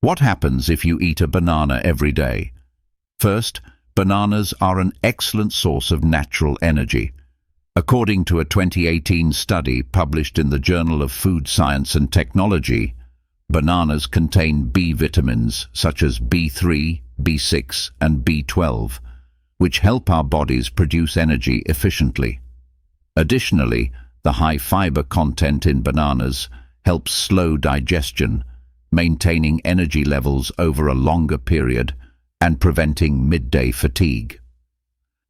What happens if you eat a banana every day? First, bananas are an excellent source of natural energy. According to a 2018 study published in the Journal of Food Science and Technology, bananas contain B vitamins such as B3, B6, and B12, which help our bodies produce energy efficiently. Additionally, the high fiber content in bananas helps slow digestion, maintaining energy levels over a longer period and preventing midday fatigue.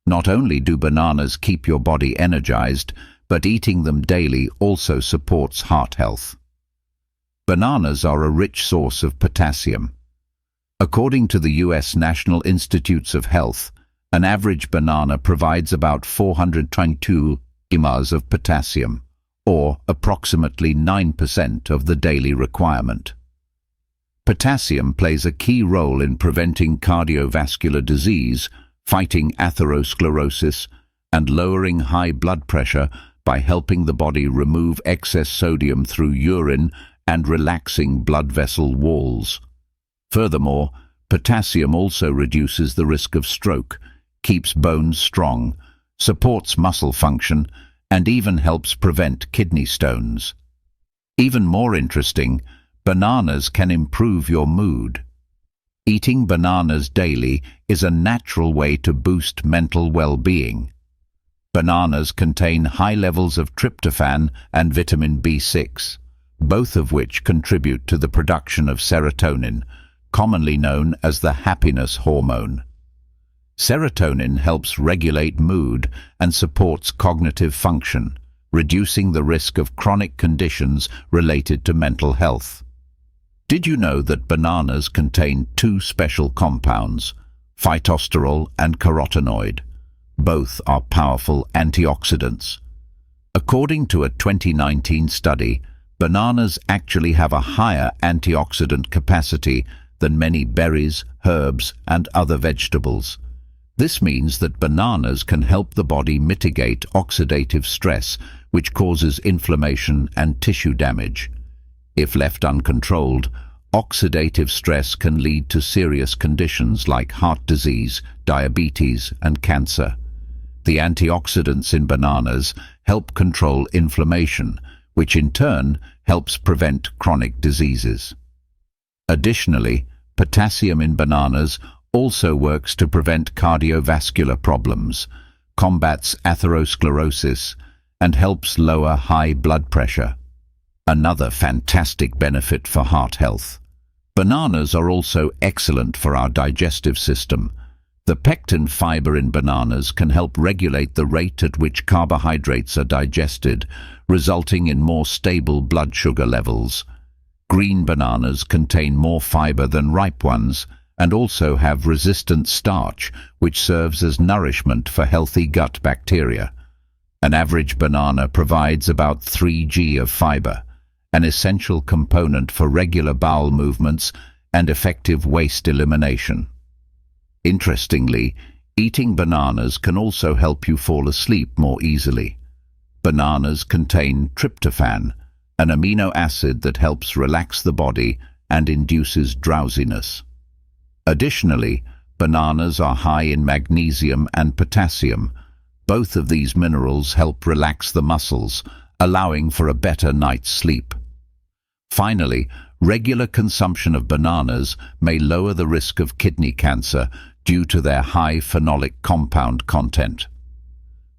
Not only do bananas keep your body energized, but eating them daily also supports heart health. Bananas are a rich source of potassium. According to the U.S. National Institutes of Health, an average banana provides about 422 mg of potassium, or approximately 9% of the daily requirement. Potassium plays a key role in preventing cardiovascular disease, fighting atherosclerosis, and lowering high blood pressure by helping the body remove excess sodium through urine and relaxing blood vessel walls. Furthermore, potassium also reduces the risk of stroke, keeps bones strong, supports muscle function, and even helps prevent kidney stones. Even more interesting, bananas can improve your mood. Eating bananas daily is a natural way to boost mental well-being. Bananas contain high levels of tryptophan and vitamin B6, both of which contribute to the production of serotonin, commonly known as the happiness hormone. Serotonin helps regulate mood and supports cognitive function, reducing the risk of chronic conditions related to mental health. Did you know that bananas contain two special compounds, phytosterol and carotenoid? Both are powerful antioxidants. According to a 2019 study, bananas actually have a higher antioxidant capacity than many berries, herbs, and other vegetables. This means that bananas can help the body mitigate oxidative stress, which causes inflammation and tissue damage. If left uncontrolled, oxidative stress can lead to serious conditions like heart disease, diabetes, and cancer. The antioxidants in bananas help control inflammation, which in turn helps prevent chronic diseases. Additionally, potassium in bananas also works to prevent cardiovascular problems, combats atherosclerosis, and helps lower high blood pressure. Another fantastic benefit for heart health. Bananas are also excellent for our digestive system. The pectin fiber in bananas can help regulate the rate at which carbohydrates are digested, resulting in more stable blood sugar levels. Green bananas contain more fiber than ripe ones and also have resistant starch, which serves as nourishment for healthy gut bacteria. An average banana provides about 3 g of fiber, an essential component for regular bowel movements and effective waste elimination. Interestingly, eating bananas can also help you fall asleep more easily. Bananas contain tryptophan, an amino acid that helps relax the body and induces drowsiness. Additionally, bananas are high in magnesium and potassium. Both of these minerals help relax the muscles, allowing for a better night's sleep. Finally, regular consumption of bananas may lower the risk of kidney cancer due to their high phenolic compound content.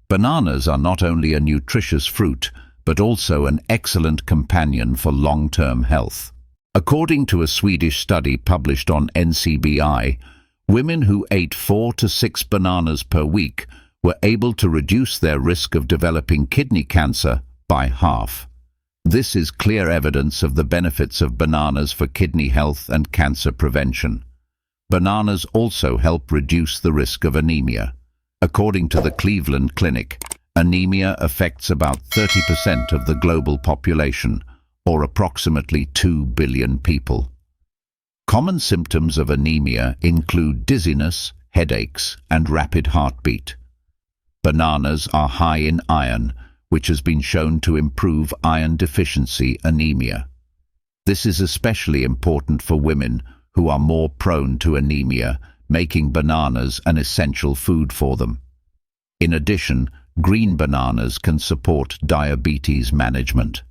Bananas are not only a nutritious fruit, but also an excellent companion for long-term health. According to a Swedish study published on NCBI, women who ate 4 to 6 bananas per week were able to reduce their risk of developing kidney cancer by half. This is clear evidence of the benefits of bananas for kidney health and cancer prevention. Bananas also help reduce the risk of anemia. According to the Cleveland Clinic, anemia affects about 30% of the global population, or approximately 2 billion people. Common symptoms of anemia include dizziness, headaches, and rapid heartbeat. Bananas are high in iron, which has been shown to improve iron deficiency anemia. This is especially important for women who are more prone to anemia, making bananas an essential food for them. In addition, green bananas can support diabetes management.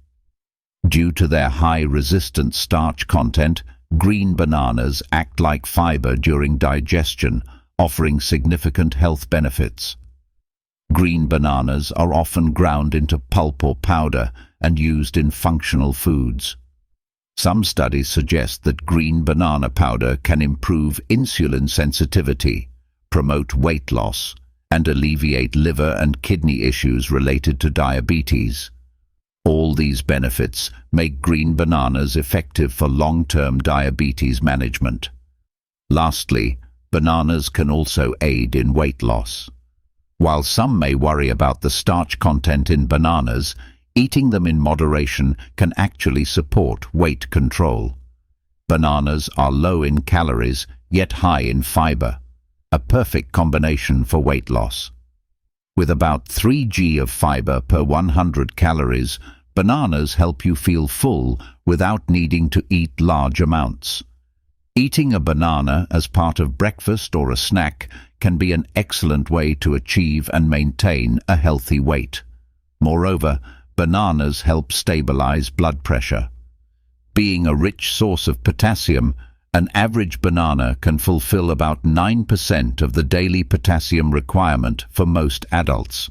Due to their high resistant starch content, green bananas act like fiber during digestion, offering significant health benefits. Green bananas are often ground into pulp or powder and used in functional foods. Some studies suggest that green banana powder can improve insulin sensitivity, promote weight loss, and alleviate liver and kidney issues related to diabetes. All these benefits make green bananas effective for long-term diabetes management. Lastly, bananas can also aid in weight loss. While some may worry about the starch content in bananas, eating them in moderation can actually support weight control. Bananas are low in calories, yet high in fiber, a perfect combination for weight loss. With about 3 g of fiber per 100 calories, bananas help you feel full without needing to eat large amounts. Eating a banana as part of breakfast or a snack can be an excellent way to achieve and maintain a healthy weight. Moreover, bananas help stabilize blood pressure. Being a rich source of potassium, an average banana can fulfill about 9% of the daily potassium requirement for most adults.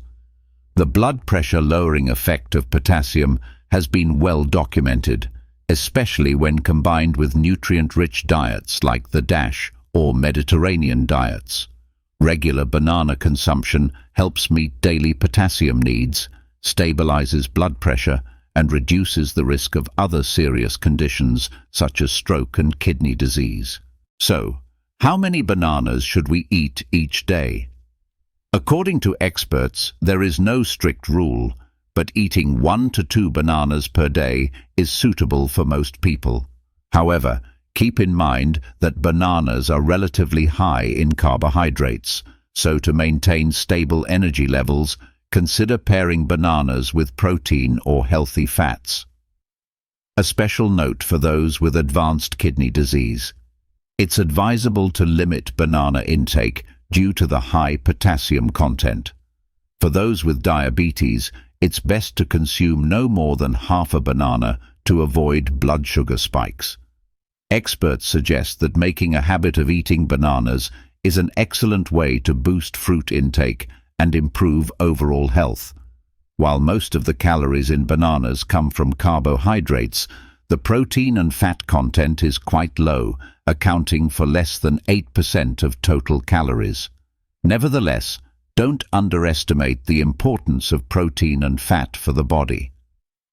The blood pressure lowering effect of potassium has been well documented, especially when combined with nutrient-rich diets like the DASH or Mediterranean diets. Regular banana consumption helps meet daily potassium needs, stabilizes blood pressure, and reduces the risk of other serious conditions such as stroke and kidney disease. So, how many bananas should we eat each day? According to experts, there is no strict rule, but eating 1 to 2 bananas per day is suitable for most people. However, keep in mind that bananas are relatively high in carbohydrates, so to maintain stable energy levels, consider pairing bananas with protein or healthy fats. A special note for those with advanced kidney disease. It's advisable to limit banana intake due to the high potassium content. For those with diabetes, it's best to consume no more than half a banana to avoid blood sugar spikes. Experts suggest that making a habit of eating bananas is an excellent way to boost fruit intake and improve overall health. While most of the calories in bananas come from carbohydrates, the protein and fat content is quite low, accounting for less than 8% of total calories. Nevertheless, don't underestimate the importance of protein and fat for the body.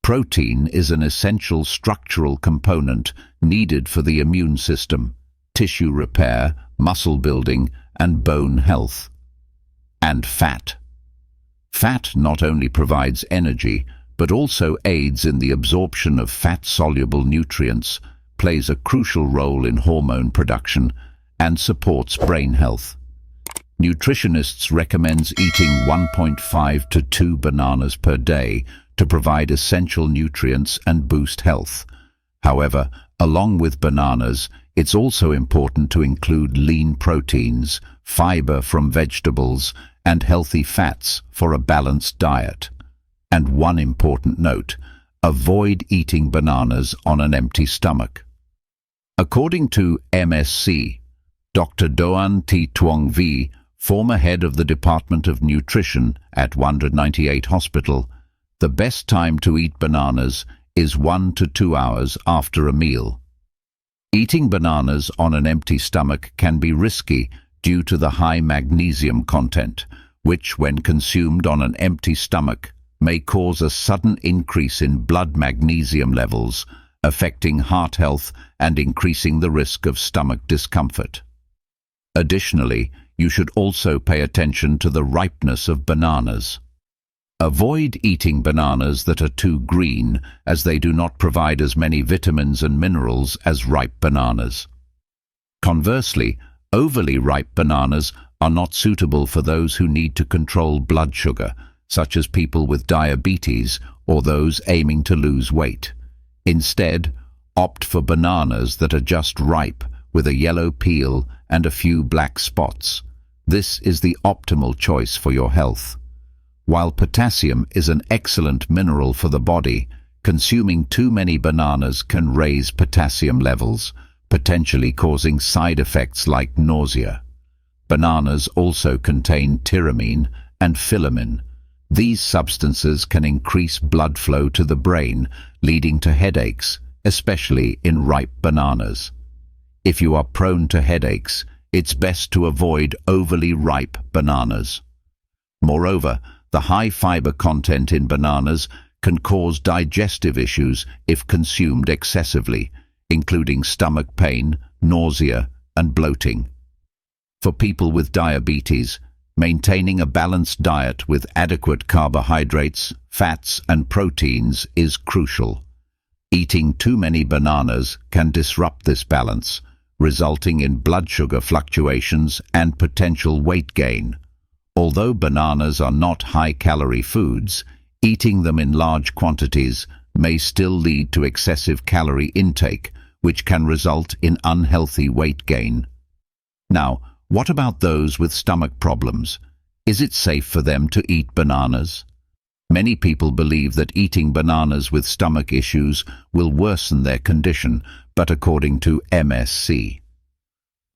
Protein is an essential structural component needed for the immune system, tissue repair, muscle building, and bone health. And fat. Fat not only provides energy, but also aids in the absorption of fat-soluble nutrients, plays a crucial role in hormone production, and supports brain health. Nutritionists recommend eating 1.5 to 2 bananas per day to provide essential nutrients and boost health. However, along with bananas, it's also important to include lean proteins, fiber from vegetables, and healthy fats for a balanced diet. And one important note, avoid eating bananas on an empty stomach. According to MSc, Dr. Doan T. Tuong V., former head of the Department of Nutrition at 198 Hospital, the best time to eat bananas is 1 to 2 hours after a meal. Eating bananas on an empty stomach can be risky due to the high magnesium content, which, when consumed on an empty stomach, may cause a sudden increase in blood magnesium levels, affecting heart health and increasing the risk of stomach discomfort. Additionally, you should also pay attention to the ripeness of bananas. Avoid eating bananas that are too green, as they do not provide as many vitamins and minerals as ripe bananas. Conversely, overly ripe bananas are not suitable for those who need to control blood sugar, such as people with diabetes or those aiming to lose weight. Instead, opt for bananas that are just ripe, with a yellow peel and a few black spots. This is the optimal choice for your health. While potassium is an excellent mineral for the body, consuming too many bananas can raise potassium levels, potentially causing side effects like nausea. Bananas also contain tyramine and filamin. These substances can increase blood flow to the brain, leading to headaches, especially in ripe bananas. If you are prone to headaches, it's best to avoid overly ripe bananas. Moreover, the high fiber content in bananas can cause digestive issues if consumed excessively, including stomach pain, nausea, and bloating. For people with diabetes, maintaining a balanced diet with adequate carbohydrates, fats, and proteins is crucial. Eating too many bananas can disrupt this balance, resulting in blood sugar fluctuations and potential weight gain. Although bananas are not high-calorie foods, eating them in large quantities may still lead to excessive calorie intake, which can result in unhealthy weight gain. Now, what about those with stomach problems? Is it safe for them to eat bananas? Many people believe that eating bananas with stomach issues will worsen their condition, but according to MSc.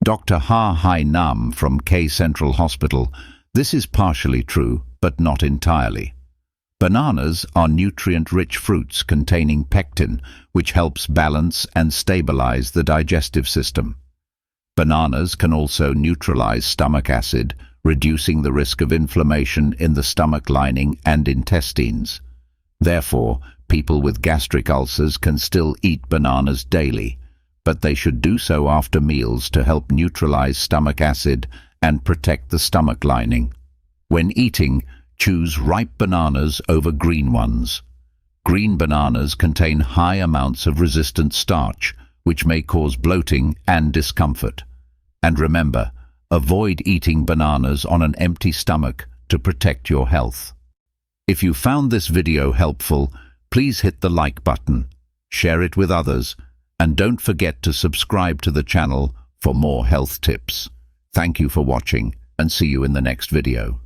Dr. Ha Hai Nam from K Central Hospital, this is partially true, but not entirely. Bananas are nutrient-rich fruits containing pectin, which helps balance and stabilize the digestive system. Bananas can also neutralize stomach acid, reducing the risk of inflammation in the stomach lining and intestines. Therefore, people with gastric ulcers can still eat bananas daily, but they should do so after meals to help neutralize stomach acid and protect the stomach lining. When eating, choose ripe bananas over green ones. Green bananas contain high amounts of resistant starch, which may cause bloating and discomfort. And remember, avoid eating bananas on an empty stomach to protect your health. If you found this video helpful, please hit the like button, share it with others, and don't forget to subscribe to the channel for more health tips. Thank you for watching, and see you in the next video.